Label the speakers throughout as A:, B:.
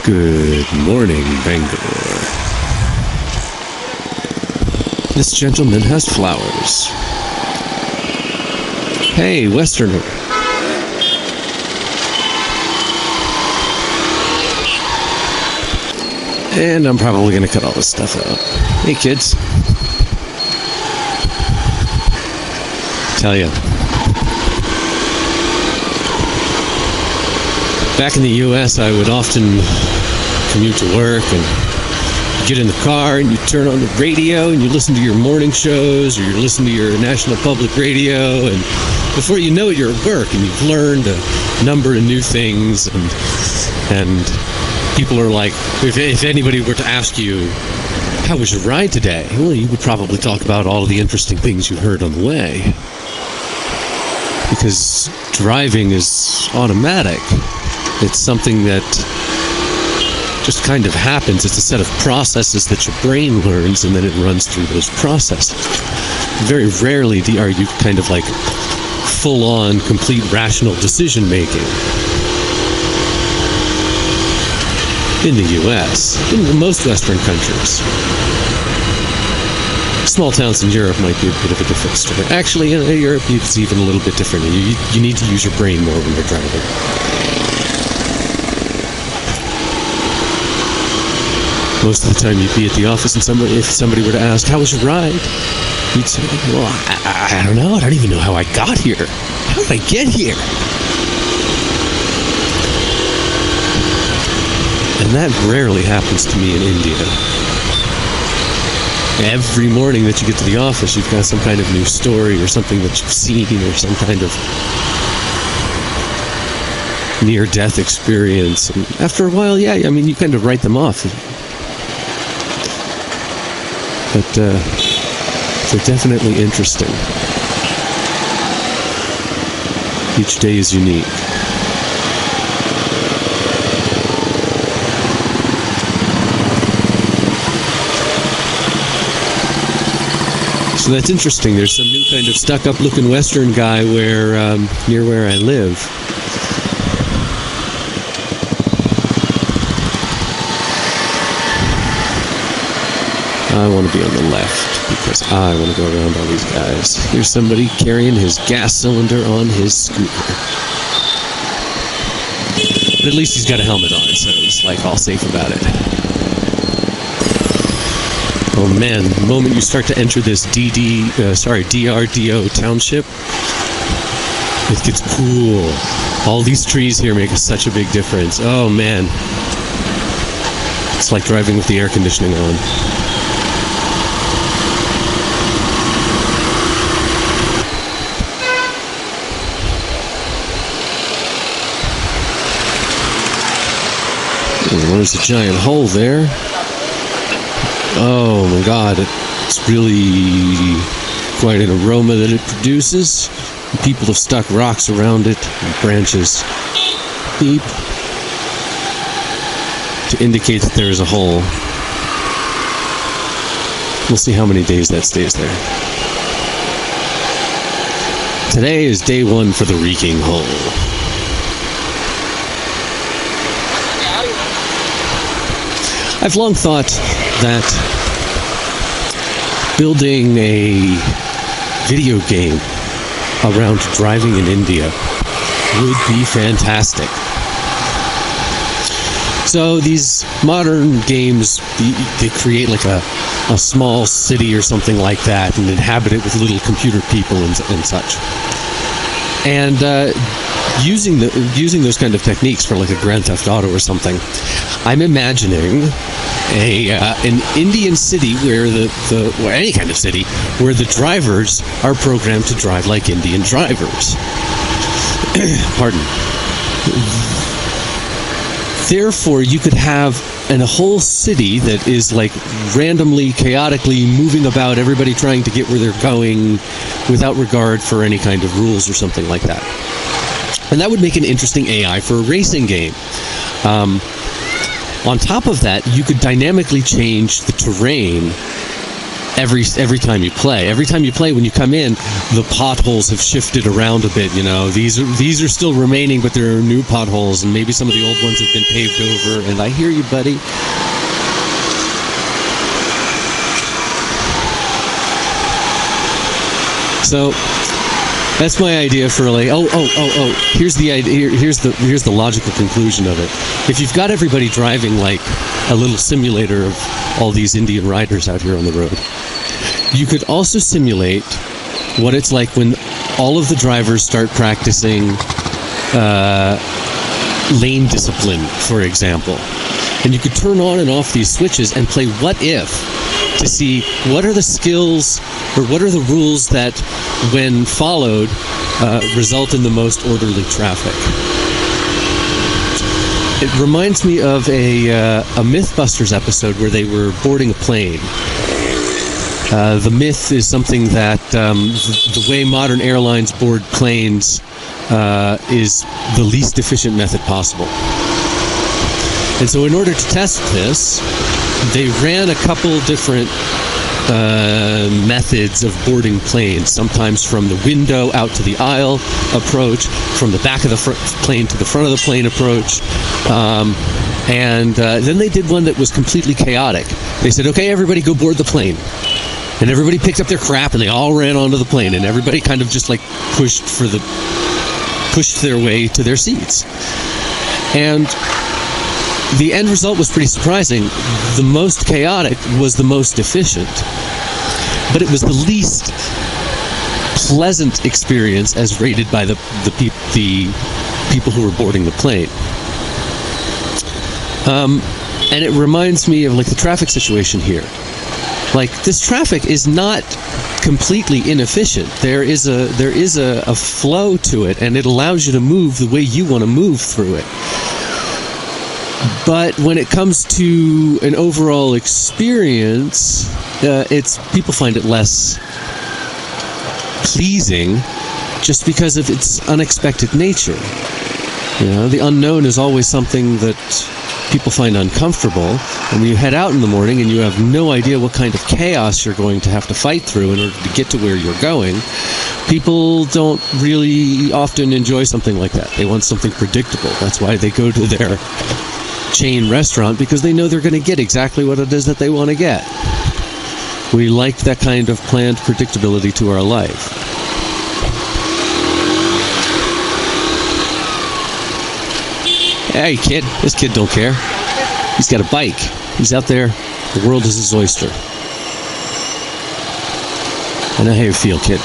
A: Good morning, Bangalore. This gentleman has flowers. Hey, Westerner. And I'm probably going to cut all this stuff out. Hey, kids. Tell ya. Back in the U.S., I would often commute to work and get in the car and you turn on the radio and you listen to your morning shows or you listen to your national public radio, and before you know it, you're at work and you've learned a number of new things, and people are like, if anybody were to ask you, how was your ride today? Well, you would probably talk about all of the interesting things you heard on the way. Because driving is automatic. It's something that just kind of happens. It's a set of processes that your brain learns, and then it runs through those processes. Very rarely are you kind of like full-on, complete rational decision-making. In the U.S., in most Western countries. Small towns in Europe might be a bit of a different story. Actually, in Europe, it's even a little bit different. You need to use your brain more when you're driving. Most of the time, you'd be at the office, and if somebody were to ask, "How was your ride?" you'd say, "Well, I don't know. I don't even know how I got here. How did I get here?" And that rarely happens to me in India. Every morning that you get to the office, you've got some kind of new story or something that you've seen or some kind of near-death experience. And after a while, yeah, I mean, you kind of write them off. But they're definitely interesting. Each day is unique. So that's interesting. There's some new kind of stuck-up looking Western guy near where I live. I want to be on the left because I want to go around all these guys. Here's somebody carrying his gas cylinder on his scooter. But at least he's got a helmet on, so he's like all safe about it. Oh man, the moment you start to enter this DRDO township, it gets cool. All these trees here make such a big difference. Oh man. It's like driving with the air conditioning on. There's a giant hole there. Oh my god, it's really quite an aroma that it produces. People have stuck rocks around it and branches deep to indicate that there is a hole. We'll see how many days that stays there. Today is day one for the reeking hole. I've long thought that building a video game around driving in India would be fantastic. So these modern games, they create like a small city or something like that and inhabit it with little computer people and such. And using those kind of techniques for like a Grand Theft Auto or something, I'm imagining an Indian city where or any kind of city where the drivers are programmed to drive like Indian drivers. Pardon. Therefore, you could have a whole city that is like randomly, chaotically moving about, everybody trying to get where they're going without regard for any kind of rules or something like that. And that would make an interesting AI for a racing game. On top of that, you could dynamically change the terrain every time you play. Every time you play, when you come in, the potholes have shifted around a bit. You know, these are still remaining, but there are new potholes, and maybe some of the old ones have been paved over. And I hear you, buddy. So that's my idea for like here's the idea. Here's the logical conclusion of it. If you've got everybody driving like a little simulator of all these Indian riders out here on the road, you could also simulate what it's like when all of the drivers start practicing lane discipline, for example. And you could turn on and off these switches and play what if to see what are the skills or what are the rules that, when followed, result in the most orderly traffic. It reminds me of a Mythbusters episode where they were boarding a plane. The myth is something that the way modern airlines board planes is the least efficient method possible. And so in order to test this, they ran a couple different methods of boarding planes, sometimes from the window out to the aisle approach, from the back of the plane to the front of the plane approach, and then they did one that was completely chaotic. They said, okay, everybody go board the plane. And everybody picked up their crap and they all ran onto the plane, and everybody kind of just like pushed their way to their seats. And the end result was pretty surprising. The most chaotic was the most efficient, but it was the least pleasant experience as rated by the people who were boarding the plane. And it reminds me of like the traffic situation here. Like, this traffic is not completely inefficient. There is a flow to it, and it allows you to move the way you want to move through it. But when it comes to an overall experience, people find it less pleasing just because of its unexpected nature. You know, the unknown is always something that people find uncomfortable, and when you head out in the morning and you have no idea what kind of chaos you're going to have to fight through in order to get to where you're going, people don't really often enjoy something like that. They want something predictable. That's why they go to their chain restaurant, because they know they're going to get exactly what it is that they want to get. We like that kind of planned predictability to our life. Hey kid, this kid don't care. He's got a bike. He's out there. The world is his oyster. I know how you feel, kid.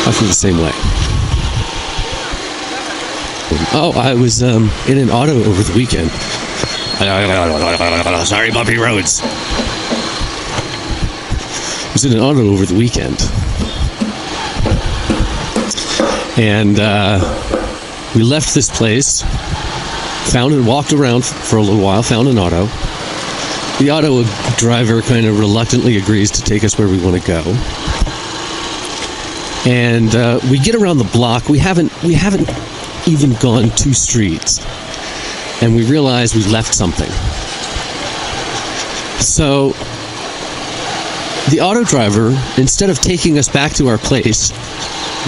A: I feel the same way. Oh, I was in an auto over the weekend. Sorry, bumpy roads. I was in an auto over the weekend. And we left this place, found and walked around for a little while, found an auto. The auto driver kind of reluctantly agrees to take us where we want to go. And we get around the block. We haven't even gone 2 streets, and we realize we left something. So the auto driver, instead of taking us back to our place,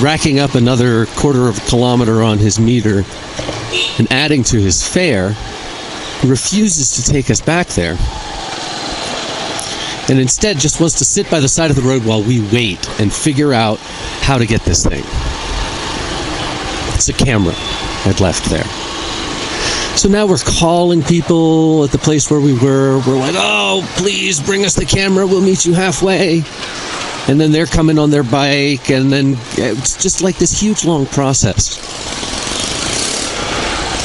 A: racking up another 1/4 kilometer on his meter and adding to his fare, refuses to take us back there, and instead just wants to sit by the side of the road while we wait and figure out how to get this thing. It's a camera I'd left there. So now we're calling people at the place where we were. We're like, oh, please bring us the camera. We'll meet you halfway. And then they're coming on their bike, and then it's just like this huge, long process.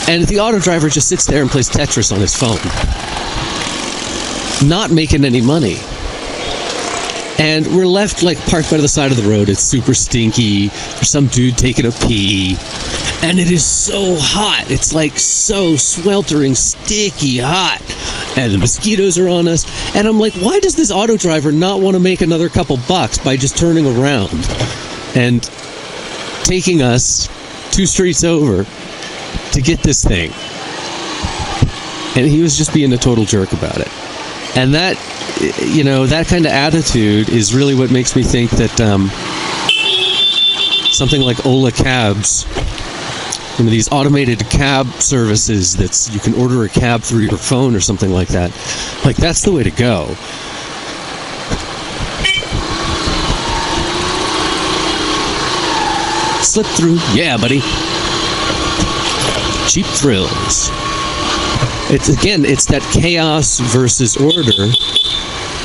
A: And the auto driver just sits there and plays Tetris on his phone, not making any money. And we're left like parked by the side of the road. It's super stinky. There's some dude taking a pee. And it is so hot. It's like so sweltering, sticky hot. And the mosquitoes are on us. And I'm like, why does this auto driver not want to make another couple bucks by just turning around and taking us 2 streets over to get this thing? And he was just being a total jerk about it. And that you know, that kind of attitude is really what makes me think that something like Ola Cabs, you know, these automated cab services that you can order a cab through your phone or something like that, like that's the way to go. Slip through, yeah, buddy. Cheap thrills. It's that chaos versus order.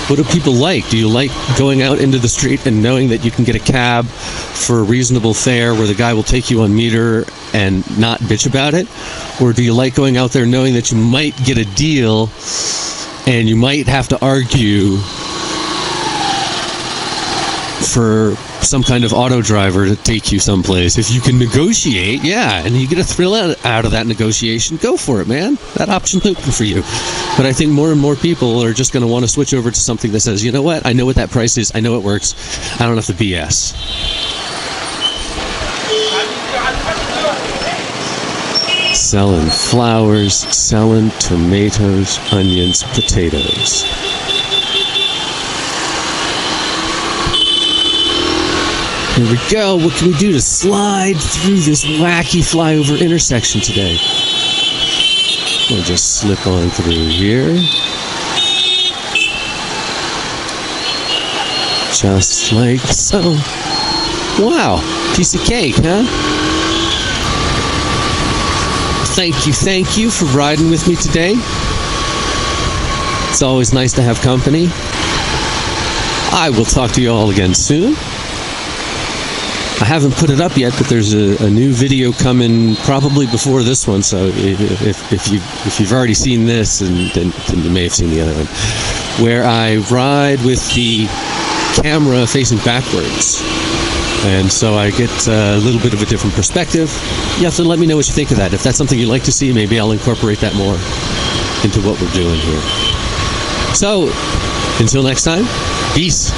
A: What do people like? Do you like going out into the street and knowing that you can get a cab for a reasonable fare where the guy will take you on meter and not bitch about it? Or do you like going out there knowing that you might get a deal and you might have to argue for some kind of auto driver to take you someplace? If you can negotiate, yeah, and you get a thrill out of that negotiation, go for it, man. That option's open for you. But I think more and more people are just going to want to switch over to something that says, you know what, I know what that price is, I know it works, I don't have to BS. Selling flowers, selling tomatoes, onions, potatoes. Here we go. What can we do to slide through this wacky flyover intersection today? We'll just slip on through here. Just like so. Wow. Piece of cake, huh? Thank you for riding with me today. It's always nice to have company. I will talk to you all again soon. I haven't put it up yet, but there's a new video coming probably before this one. So if you've already seen this, then you may have seen the other one, where I ride with the camera facing backwards, and so I get a little bit of a different perspective. You have to let me know what you think of that. If that's something you'd like to see, maybe I'll incorporate that more into what we're doing here. So until next time, peace.